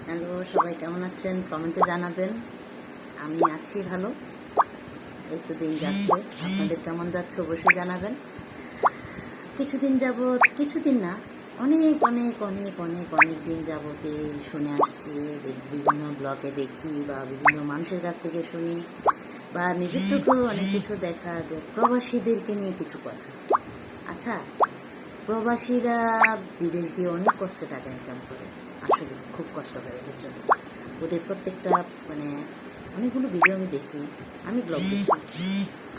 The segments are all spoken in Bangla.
হ্যালো, সবাই কেমন আছেন? কমেন্টে জানাবেন। আমি আছি ভালো। এই তো দিন যাচ্ছে। আপনাদের কেমন যাচ্ছে অবশ্যই জানাবেন। কিছুদিন যাবৎ, কিছুদিন না, অনেক অনেক অনেক অনেক অনেক দিন যাবতে শুনে আসছি, বিভিন্ন ব্লগে দেখি বা বিভিন্ন মানুষের কাছ থেকে শুনি বা নিজের চোখেও অনেক কিছু দেখা, যে প্রবাসীদেরকে নিয়ে কিছু কথা। আচ্ছা, প্রবাসীরা বিদেশ গিয়ে অনেক কষ্টে টাকা ইনকাম করে। আসলে খুব কষ্ট হয় ওদের জন্য। ওদের প্রত্যেকটা মানে অনেকগুলো ভিডিও আমি দেখি, আমি ব্লগ দেখি।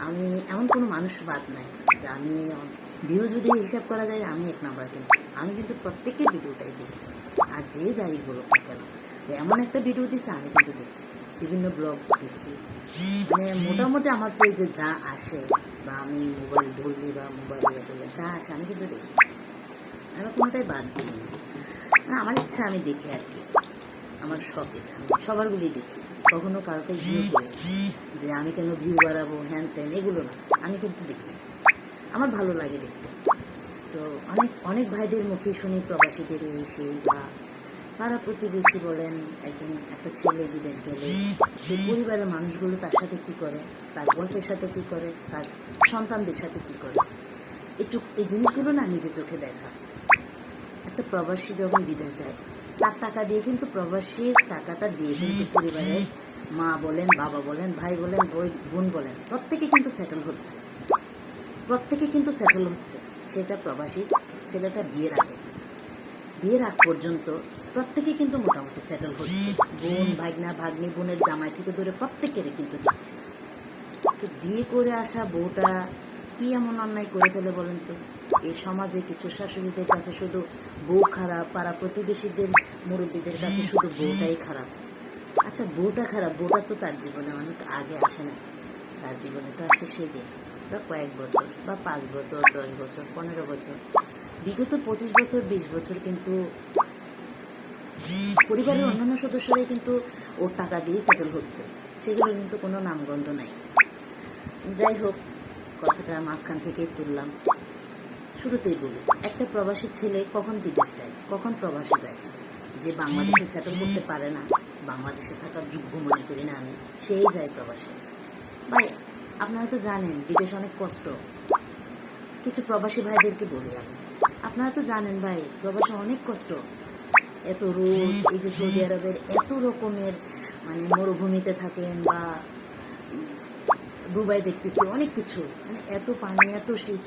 আমি এমন কোনো মানুষ বাদ নাই যে আমি ভিউজ যদি হিসাব করা যায় আমি এক নাম্বার, কিন্তু আমি কিন্তু প্রত্যেকের ভিডিওটাই দেখি। আর যে যাই বলুক না কেন, যে এমন একটা ভিডিও দিছে আমি কিন্তু দেখি, বিভিন্ন ব্লগ দেখি। মানে মোটামুটি আমার পেজে যা আসে বা আমি মোবাইল ধরলি বা মোবাইল ইয়ে করলে যা আসে আমি কিন্তু দেখি। আমি কোনোটাই বাদ দিই না। মানে আমার ইচ্ছা আমি দেখি আর কি, আমার শখ এটা, আমি সবারগুলি দেখি। কখনো কারোকে ভিউ করি না যে আমি কেন ভিউ বাড়াবো হ্যান ত্যান, এগুলো না। আমি কিন্তু দেখি, আমার ভালো লাগে দেখতে। তো অনেক অনেক ভাইদের মুখে শুনি প্রবাসীদের এই সেই, বা পাড়া প্রতিবেশী বলেন, একটা ছেলে বিদেশ গেলে সেই পরিবারের মানুষগুলো তার সাথে কি করে, তার ওয়াইফের সাথে কি করে, তার সন্তানদের সাথে কি করে, এই জিনিসগুলো না নিজে চোখে দেখা। একটা প্রবাসী যখন বিদেশ যায়, তার টাকা দিয়ে কিন্তু, প্রবাসীর টাকাটা দিয়ে কিন্তু পরিবারের মা বলেন, বাবা বলেন, ভাই বলেন, বোন বলেন, প্রত্যেকে কিন্তু সেটেল হচ্ছে। সেটা প্রবাসী ছেলেটা বিয়ের আগ পর্যন্ত প্রত্যেকে কিন্তু মোটামুটি সেটেল হচ্ছে। বোন, ভাগনা, ভাগ্নি, বোনের জামাই থেকে ধরে প্রত্যেকেরই কিন্তু দিচ্ছে। তো বিয়ে করে আসা বউটা কি এমন অন্যায় করে ফেলে বলেন তো? এই সমাজে কিছু শাশুড়িদের কাছে শুধু বউ খারাপ, পাড়া প্রতিবেশীদের, মুরব্বীদের কাছে শুধু বউটাই খারাপ। আচ্ছা, বউটা খারাপ, বউটা তো তার জীবনে অনেক আগে আসে না। তার জীবনে তো আসে সেদিন, বা কয়েক বছর, বা 5 বছর, 10 বছর, 15 বছর, বিগত 25 বছর, 20 বছর কিন্তু পরিবারের অন্যান্য সদস্যরাই কিন্তু ওর টাকা দিয়ে সেটেল হচ্ছে। সেগুলো কিন্তু কোনো নামগন্ধ নাই। যাই হোক, কথাটা মাঝখান থেকেই তুললাম। শুরুতেই বলি, একটা প্রবাসী ছেলে কখন বিদেশ যায়, কখন প্রবাসী যায়? যে বাংলাদেশে সেটেল করতে পারে না, বাংলাদেশে থাকার যোগ্য মনে করি না আমি, সেই যায় প্রবাসে। ভাই, আপনারা তো জানেন বিদেশ অনেক কষ্ট। কিছু প্রবাসী ভাইদেরকে বলি আমি, আপনারা তো জানেন ভাই, প্রবাসে অনেক কষ্ট। এত রোদ, এই যে সৌদি আরবের এত রকমের, মানে মরুভূমিতে থাকেন বা দুবাই দেখতেছি অনেক কিছু, মানে এত পানি, এত শীত,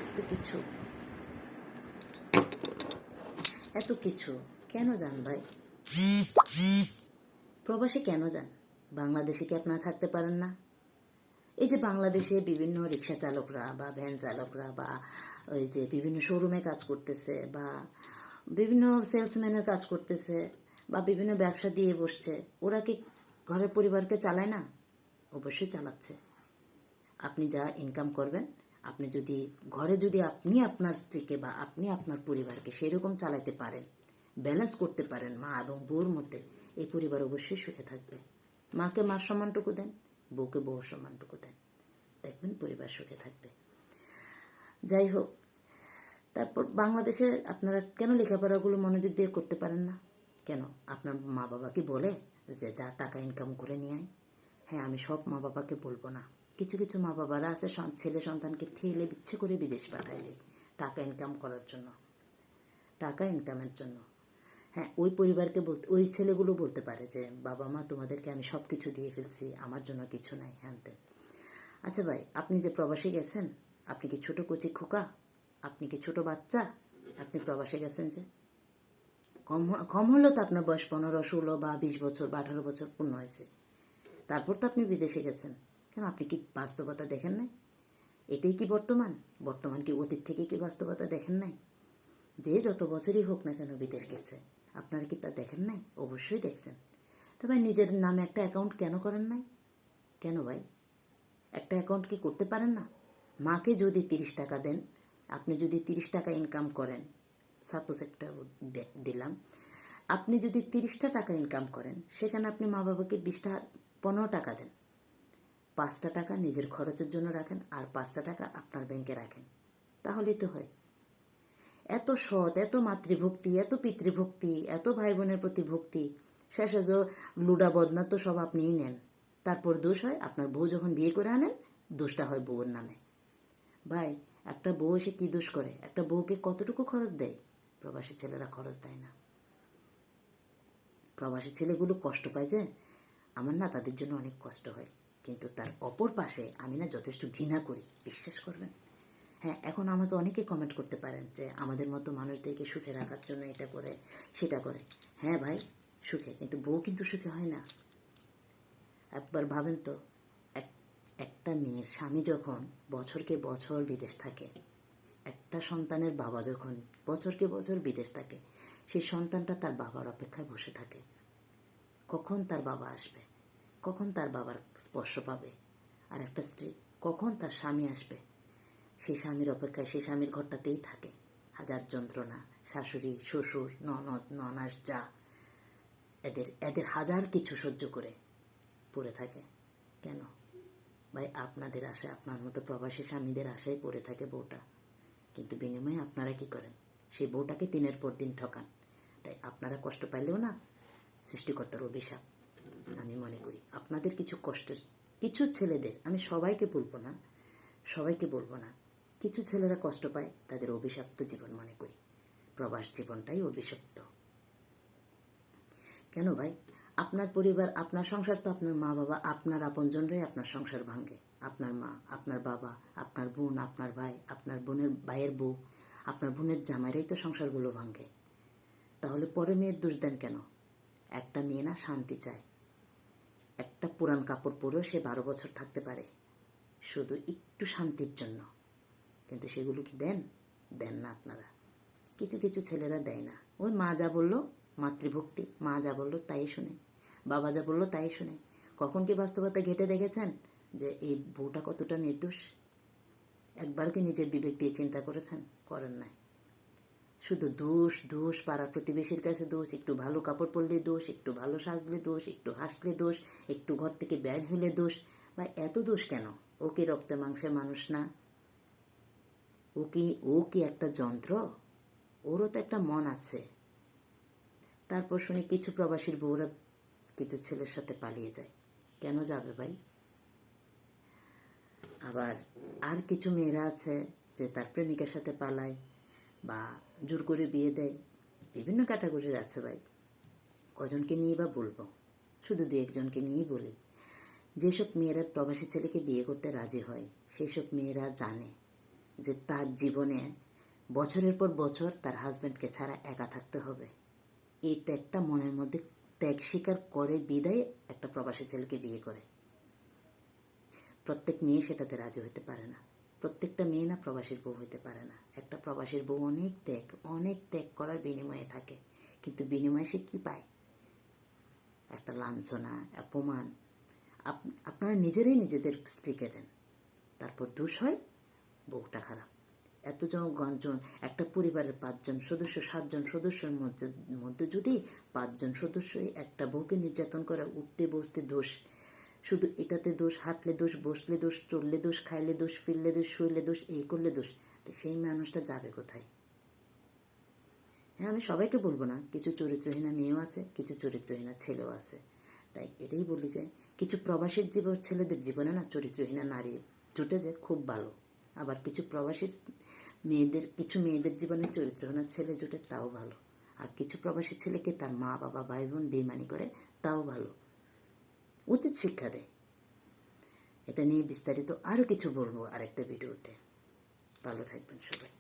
এত কিছু কেন যান ভাই? প্রবাসে কেন যান? বাংলাদেশে কি আপনারা থাকতে পারেন না? এই যে বাংলাদেশে বিভিন্ন রিক্সা চালকরা বা ভ্যান চালকরা বা ওই যে বিভিন্ন শোরুমে কাজ করতেছে বা বিভিন্ন সেলসম্যানের কাজ করতেছে বা বিভিন্ন ব্যবসা দিয়ে বসছে, ওরা কি ঘরের পরিবারকে চালায় না? অবশ্যই চালাচ্ছে। আপনি যা ইনকাম করবেন, আপনি যদি ঘরে যদি আপনি আপনার স্ত্রীকে বা আপনি আপনার পরিবারকে সেরকম চালাতে পারেন, ব্যালেন্স করতে পারেন মা এবং বউর মধ্যে, এই পরিবার অবশ্যই সুখে থাকবে। মাকে মার সম্মানটুকু দেন, বউকে বউর সম্মানটুকু দেন, দেখবেন পরিবার সুখে থাকবে। যাই হোক, তারপর বাংলাদেশে আপনারা কেন লেখাপড়াগুলো মনোযোগ দিয়ে করতে পারেন না? কেন? আপনার মা বাবা কি বলে যে যা টাকা ইনকাম করে নিয়ে আয়? হ্যাঁ, আমি সব মা বাবাকে বলবো না। কিছু কিছু মা বাবারা আছে ছেলে সন্তানকে ঠেলে ইচ্ছে করে বিদেশ পাঠায় যায় টাকা ইনকাম করার জন্য, টাকা ইনকামের জন্য। হ্যাঁ, ওই পরিবারকে বলতে, ওই ছেলেগুলো বলতে পারে যে বাবা মা তোমাদেরকে আমি সব কিছু দিয়ে ফেলছি, আমার জন্য কিছু নাই, হ্যান তেন। আচ্ছা ভাই, আপনি যে প্রবাসে গেছেন, আপনি কি ছোট কচি খোকা? আপনি কি ছোট বাচ্চা? আপনি প্রবাসে গেছেন যে, কম কম হলেও তো আপনার বয়স 15, 16 বা 20 বছর বা 18 বছর পূর্ণ হয়েছে। তারপর তো আপনি বিদেশে গেছেন। কেন, আপনি কি বাস্তবতা দেখেন নাই? এটাই কি বর্তমান? বর্তমান কি অতীত থেকে কি বাস্তবতা দেখেন নাই? যে যত বছরই হোক না কেন বিদেশ গেছে, আপনারা কি তা দেখেন নাই? অবশ্যই দেখছেন। তো ভাই, নিজের নামে একটা অ্যাকাউন্ট কেন করেন নাই? কেন ভাই? একটা অ্যাকাউন্ট কি করতে পারেন না? মাকে যদি 30 টাকা দেন, আপনি যদি 30 টাকা ইনকাম করেন, সাপোজ একটা দিলাম, আপনি যদি 30টা টাকা ইনকাম করেন, সেখানে আপনি মা বাবাকে 15 টাকা দেন, 5টা টাকা নিজের খরচের জন্য রাখেন, আর 5টা টাকা আপনার ব্যাংকে রাখেন, তাহলেই তো হয়। এত সৎ, এত মাতৃভক্তি, এত পিতৃভক্তি, এত ভাই বোনের প্রতি ভক্তি, শেষে যে লুডা বদনা তো সব আপনিই নেন, তারপর দোষ হয় আপনার বউ যখন বিয়ে করে আনেন, দোষটা হয় বউয়ের নামে। ভাই, একটা বউ এসে কী দোষ করে? একটা বউকে কতটুকু খরচ দেয়? প্রবাসী ছেলেরা খরচ দেয় না। প্রবাসী ছেলেগুলো কষ্ট পায় যে, আমার না তাদের জন্য অনেক কষ্ট হয়, কিন্তু তার অপর পাশে আমি না যথেষ্ট ঘৃণা করি, বিশ্বাস করবেন। হ্যাঁ, এখন আমাকে অনেকে কমেন্ট করতে পারেন যে আমাদের মতো মানুষদেরকে সুখে রাখার জন্য এটা করে সেটা করে। হ্যাঁ ভাই, সুখে, কিন্তু বউ কিন্তু সুখে হয় না। একবার ভাবেন তো, একটা মেয়ের স্বামী যখন বছরকে বছর বিদেশ থাকে, একটা সন্তানের বাবা যখন বছরকে বছর বিদেশ থাকে, সেই সন্তানটা তার বাবার অপেক্ষায় বসে থাকে, কখন তার বাবা আসবে, কখন তার বাবার স্পর্শ পাবে। আর একটা স্ত্রী কখন তার স্বামী আসবে, সেই স্বামীর অপেক্ষায় সেই স্বামীর ঘরটাতেই থাকে। হাজার যন্ত্রণা, শাশুড়ি, শ্বশুর, ননদ, ননাস, যা, এদের হাজার কিছু সহ্য করে পড়ে থাকে। কেন ভাই? আপনাদের আশায়, আপনার মতো প্রবাসী স্বামীদের আশায় পড়ে থাকে বউটা, কিন্তু বিনিময়ে আপনারা কি করেন? সেই বউটাকে দিনের পর দিন ঠকান। তাই আপনারা কষ্ট পাইলেও না, সৃষ্টিকর্তার অভিশাপ। আমি মনে করি আপনাদের কিছু কষ্টের, কিছু ছেলেদের, আমি সবাইকে বলবো না, কিছু ছেলেরা কষ্ট পায়, তাদের অভিশপ্ত জীবন মনে করি। প্রবাস জীবনটাই অভিশপ্ত। কেন ভাই? আপনার পরিবার, আপনার সংসার তো আপনার মা বাবা, আপনার আপনজনরাই আপনার সংসার ভাঙে। আপনার মা, আপনার বাবা, আপনার বোন, আপনার ভাই, আপনার বোনের ভাইয়ের বউ, আপনার বোনের জামাইরাই তো সংসারগুলো ভাঙে। তাহলে পরে মেয়ের দোষ দেন কেন? একটা মেয়ে না শান্তি চায়, একটা পুরান কাপড় পরেও সে 12 বছর থাকতে পারে, শুধু একটু শান্তির জন্য। কিন্তু সেগুলো কি দেন না আপনারা। কিছু কিছু ছেলেরা দেয় না, ওই মা যা বললো, মাতৃভক্তি, মা যা বললো তাই শুনে, বাবা যা বললো তাই শুনে। কখন কি বাস্তবতা ঘেঁটে দেখেছেন যে এই বউটা কতটা নির্দোষ? একবার কি নিজের বিবেক দিয়ে চিন্তা করেছেন? করেন নাই। শুধু দোষ দোষ, পাড়ার প্রতিবেশীর কাছে দোষ, একটু ভালো কাপড় পরলে দোষ, একটু ভালো সাজলে দোষ, একটু হাসলে দোষ, একটু ঘর থেকে বের হইলে দোষ। বা এত দোষ কেন? ও কি রক্তে মাংসের মানুষ না? ও কি একটা যন্ত্র? ওরও তো একটা মন আছে। তারপর শুনি কিছু প্রবাসীর বউরা কিছু ছেলের সাথে পালিয়ে যায়। কেন যাবে ভাই? আবার আর কিছু মেয়েরা আছে যে তার প্রেমিকের সাথে পালায় বা জোর করে বিয়ে দেয়। বিভিন্ন ক্যাটাগরির আছে ভাই, কজনকে নিয়ে বা বলবো? শুধু 2-1 জনকে নিয়েই বলি। যেসব মেয়েরা প্রবাসী ছেলেকে বিয়ে করতে রাজি হয়, সেসব মেয়েরা জানে যে তার জীবনে বছরের পর বছর তার হাজব্যান্ডকে ছাড়া একা থাকতে হবে। এই ত্যাগটা মনের মধ্যে ত্যাগ স্বীকার করে বিদায় একটা প্রবাসী ছেলেকে বিয়ে করে। প্রত্যেক মেয়ে সেটাতে রাজি হতে পারে না, প্রত্যেকটা মেয়ে না প্রবাসীর বউ হইতে পারে না। একটা প্রবাসীর বউ অনেক ত্যাগ করার বিনিময়ে থাকে, কিন্তু বিনিময়ে সে কি পায়? একটা লাঞ্ছনা, অপমান। আপনারা নিজেরাই নিজেদের স্ত্রীকে দেন, তারপর দোষ হয় বউটা খারাপ। এতজন একটা পরিবারের 5 জন সদস্য, 7 জন সদস্যের মধ্যে যদি 5 জন সদস্যই একটা বউকে নির্যাতন করে, উঠতে বসতে দোষ, শুধু এটাতে দোষ, হাঁটলে দোষ, বসলে দোষ, চললে দোষ, খাইলে দোষ, ফিরলে দোষ, শুইলে দোষ, এই করলে দোষ, তো সেই মানুষটা যাবে কোথায়? হ্যাঁ, আমি সবাইকে বলবো না, কিছু চরিত্রহীনা মেয়েও আছে, কিছু চরিত্রহীনা ছেলেও আছে। তাই এটাই বলি যে কিছু প্রবাসীর ছেলেদের জীবনে না চরিত্রহীনা নারী জুটে যে খুব ভালো। আবার কিছু মেয়েদের জীবনে চরিত্রহীনা ছেলে জুটে, তাও ভালো। আর কিছু প্রবাসী ছেলেকে তার মা বাবা ভাই বোন বেইমানি করে, তাও ভালো। উচিত শিক্ষা দেয়। এটা নিয়ে বিস্তারিত আরও কিছু বলবো আরেকটা ভিডিওতে। ভালো থাকবেন সবাই।